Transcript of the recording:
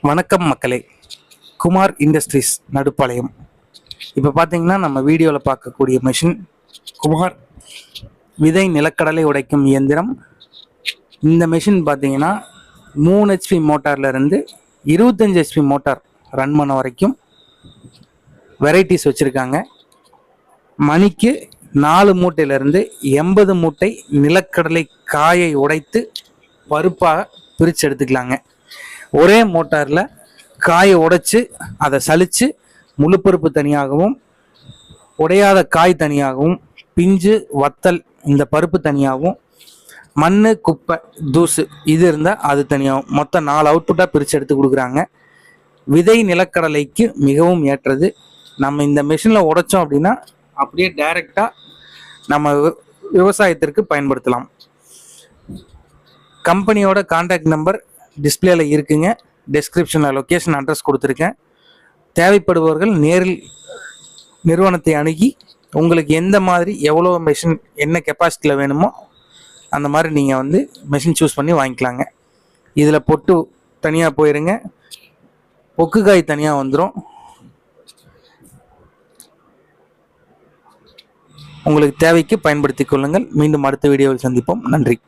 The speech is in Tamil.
வணக்கம் மக்களே, குமார் இண்டஸ்ட்ரீஸ் நடுப்பாளையம். இப்போ பார்த்தீங்கன்னா நம்ம வீடியோவில் பார்க்கக்கூடிய மெஷின் குமார் விதை நிலக்கடலை உடைக்கும் இயந்திரம். இந்த மெஷின் பார்த்தீங்கன்னா 3 HP மோட்டார்லேருந்து 25 HP மோட்டார் ரன் பண்ண வரைக்கும் வெரைட்டிஸ் வச்சுருக்காங்க. மணிக்கு 4 மூட்டையிலேருந்து 80 மூட்டை நிலக்கடலை காயை உடைத்து பருப்பாக பிரித்து எடுத்துக்கலாங்க. ஒரே மோட்டாரில் காயை உடைச்சி அதை சலித்து முழு பருப்பு தனியாகவும், உடையாத காய் தனியாகவும், பிஞ்சு வத்தல் இந்த பருப்பு தனியாகவும், மண் குப்பை தூசு இது இருந்தால் அது தனியாகவும் மொத்தம் 4 அவுட்புட்டாக பிரித்து எடுத்து கொடுக்குறாங்க. விதை நிலக்கடலைக்கு மிகவும் ஏற்றது. நம்ம இந்த மிஷினில் உடைச்சோம் அப்படின்னா அப்படியே டைரெக்டாக நம்ம விவசாயத்திற்கு பயன்படுத்தலாம். கம்பெனியோட கான்டாக்ட் நம்பர் டிஸ்பிளேல இருக்குங்க. டெஸ்கிரிப்ஷனில் லொக்கேஷன் அட்ரஸ் கொடுத்துருக்கேன். தேவைப்படுபவர்கள் நேரில் நிறுவனத்தை அணுகி உங்களுக்கு எந்த மாதிரி எவ்வளோ மெஷின் என்ன கெப்பாசிட்டியில் வேணுமோ அந்த மாதிரி நீங்கள் மெஷின் சூஸ் பண்ணி வாங்கிக்கலாங்க. இதில் பொட்டு தனியாக போயிருங்க, பொக்கு காய் தனியாக வந்துடும். உங்களுக்கு தேவைக்கு பயன்படுத்தி கொள்ளுங்கள். மீண்டும் அடுத்த வீடியோவில் சந்திப்போம். நன்றி.